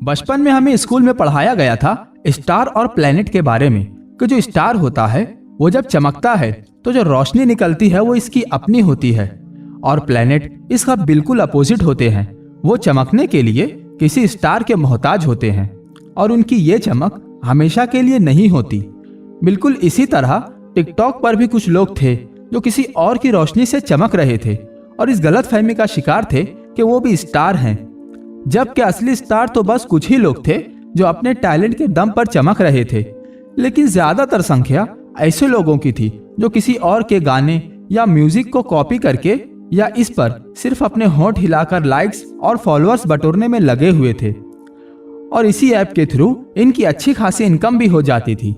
बचपन में हमें स्कूल में पढ़ाया गया था स्टार और प्लेनेट के बारे में कि जो स्टार होता है वो जब चमकता है तो जो रोशनी निकलती है वो इसकी अपनी होती है और प्लेनेट इसका बिल्कुल अपोजिट होते हैं। वो चमकने के लिए किसी स्टार के मोहताज होते हैं और उनकी ये चमक हमेशा के लिए नहीं होती। बिल्कुल इसी तरह टिकटॉक पर भी कुछ लोग थे जो किसी और की रोशनी से चमक रहे थे और इस गलतफहमी का शिकार थे कि वो भी स्टार हैं, जबकि असली स्टार तो बस कुछ ही लोग थे जो अपने टैलेंट के दम पर चमक रहे थे। लेकिन ज्यादातर संख्या ऐसे लोगों की थी जो किसी और के गाने या म्यूजिक को कॉपी करके या इस पर सिर्फ अपने होंठ हिलाकर लाइक्स और फॉलोअर्स बटोरने में लगे हुए थे और इसी ऐप के थ्रू इनकी अच्छी खासी इनकम भी हो जाती थी।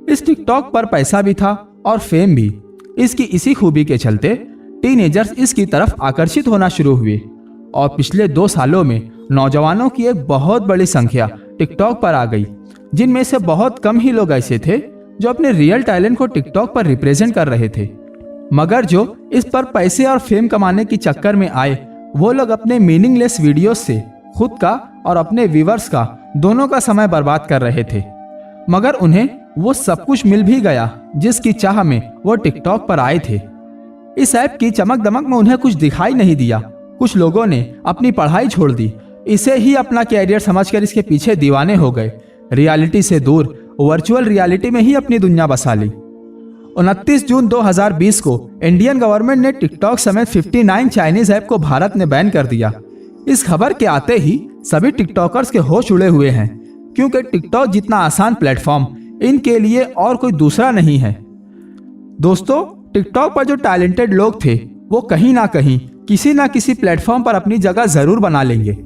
इस टिकटॉक पर पैसा भी था और फेम भी। इसकी इसी खूबी के चलते टीनेजर्स इसकी तरफ आकर्षित होना शुरू हुए और पिछले 2 सालों में नौजवानों की एक बहुत बड़ी संख्या टिकटॉक पर आ गई, जिनमें से बहुत कम ही लोग ऐसे थे जो अपने रियल टैलेंट को टिकटॉक पर रिप्रेजेंट कर रहे थे। मगर जो इस पर पैसे और फेम कमाने के चक्कर में आए वो लोग अपने मीनिंगलेस वीडियोस से खुद का और अपने व्यूअर्स का दोनों का समय बर्बाद कर रहे थे। मगर उन्हें वो सब कुछ मिल भी गया जिसकी चाह में वो टिकटॉक पर आए थे। इस ऐप की चमक दमक में उन्हें कुछ दिखाई नहीं दिया। कुछ लोगों ने अपनी पढ़ाई छोड़ दी, इसे ही अपना कैरियर समझकर इसके पीछे दीवाने हो गए। रियलिटी से दूर वर्चुअल रियलिटी में ही अपनी दुनिया बसा ली। 29 जून 2020 को इंडियन गवर्नमेंट ने टिकटॉक समेत 59 चाइनीज ऐप को भारत ने बैन कर दिया। इस खबर के आते ही सभी टिकटॉकर्स के होश उड़े हुए हैं, क्योंकि टिकटॉक जितना आसान प्लेटफॉर्म इनके लिए और कोई दूसरा नहीं है। दोस्तों, टिकटॉक पर जो टैलेंटेड लोग थे वो कहीं ना कहीं किसी ना किसी प्लेटफॉर्म पर अपनी जगह जरूर बना लेंगे,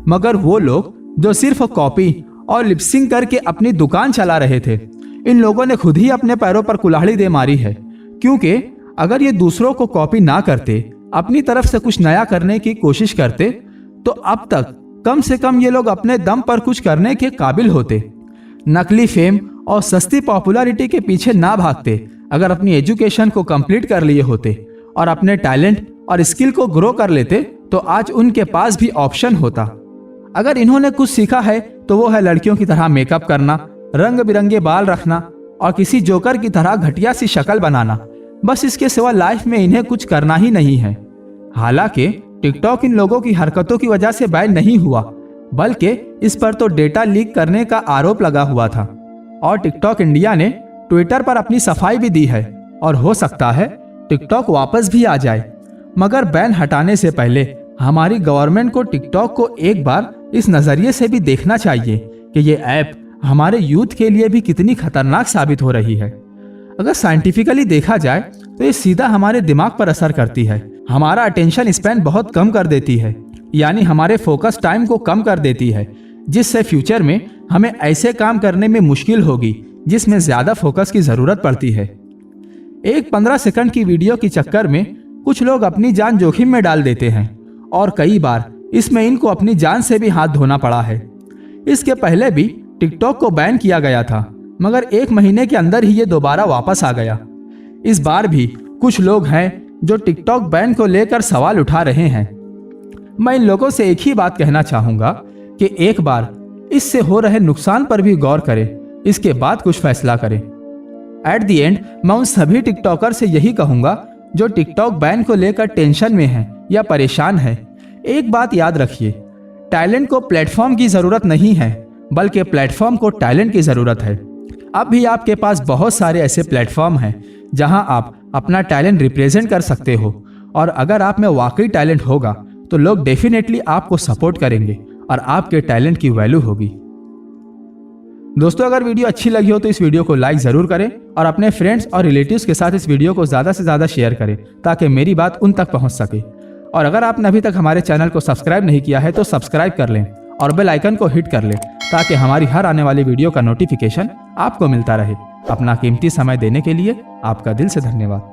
मगर वो लोग जो सिर्फ कॉपी और लिपसिंग करके अपनी दुकान चला रहे थे, इन लोगों ने खुद ही अपने पैरों पर कुल्हाड़ी दे मारी है। क्योंकि अगर ये दूसरों को कॉपी ना करते, अपनी तरफ से कुछ नया करने की कोशिश करते, तो अब तक कम से कम ये लोग अपने दम पर कुछ करने के काबिल होते। नकली फेम और सस्ती पॉपुलैरिटी के पीछे ना भागते, अगर अपनी एजुकेशन को कंप्लीट कर लिए होते और अपने टैलेंट और स्किल को ग्रो कर लेते, तो आज उनके पास भी ऑप्शन होता। अगर इन्होंने कुछ सीखा है तो वो है लड़कियों की तरह मेकअप करना, रंग बिरंगे बाल रखना और किसी जोकर की तरह घटिया सी शक्ल बनाना। बस इसके सिवा लाइफ में इन्हें कुछ करना ही नहीं है। हालांकि टिकटॉक इन लोगों की हरकतों की वजह से बैन नहीं हुआ, बल्कि इस पर तो डेटा लीक करने का आरोप लगा हुआ था और टिकटॉक इंडिया ने ट्विटर पर अपनी सफाई भी दी है और हो सकता है टिकटॉक वापस भी आ जाए। मगर बैन हटाने से पहले हमारी गवर्नमेंट को टिकटॉक को एक बार इस नजरिए से भी देखना चाहिए कि ये ऐप हमारे यूथ के लिए भी कितनी खतरनाक साबित हो रही है। अगर साइंटिफिकली देखा जाए तो ये सीधा हमारे दिमाग पर असर करती है, हमारा अटेंशन स्पैन बहुत कम कर देती है, यानी हमारे फोकस टाइम को कम कर देती है, जिससे फ्यूचर में हमें ऐसे काम करने में मुश्किल होगी जिसमें ज्यादा फोकस की जरूरत पड़ती है। एक 15 सेकंड की वीडियो के चक्कर में कुछ लोग अपनी जान जोखिम में डाल देते हैं और कई बार इसमें इनको अपनी जान से भी हाथ धोना पड़ा है। इसके पहले भी टिकटॉक को बैन किया गया था, मगर 1 महीने के अंदर ही ये दोबारा वापस आ गया। इस बार भी कुछ लोग हैं जो टिकटॉक बैन को लेकर सवाल उठा रहे हैं। मैं इन लोगों से एक ही बात कहना चाहूंगा कि एक बार इससे हो रहे नुकसान पर भी गौर करें, इसके बाद कुछ फैसला करें। एट दी एंड मैं उन सभी टिकटॉकर से यही कहूंगा जो टिकटॉक बैन को लेकर टेंशन में हैं या परेशान हैं, एक बात याद रखिए, टैलेंट को प्लेटफॉर्म की जरूरत नहीं है, बल्कि प्लेटफॉर्म को टैलेंट की जरूरत है। अब भी आपके पास बहुत सारे ऐसे प्लेटफॉर्म हैं जहां आप अपना टैलेंट रिप्रेजेंट कर सकते हो और अगर आप में वाकई टैलेंट होगा तो लोग डेफिनेटली आपको सपोर्ट करेंगे और आपके टैलेंट की वैल्यू होगी। दोस्तों, अगर वीडियो अच्छी लगी हो तो इस वीडियो को लाइक जरूर करें और अपने फ्रेंड्स और रिलेटिव्स के साथ इस वीडियो को ज़्यादा से ज़्यादा शेयर करें ताकि मेरी बात उन तक पहुंच सके। और अगर आपने अभी तक हमारे चैनल को सब्सक्राइब नहीं किया है तो सब्सक्राइब कर लें और बेल आइकन को हिट कर लें ताकि हमारी हर आने वाली वीडियो का नोटिफिकेशन आपको मिलता रहे। अपना कीमती समय देने के लिए आपका दिल से धन्यवाद।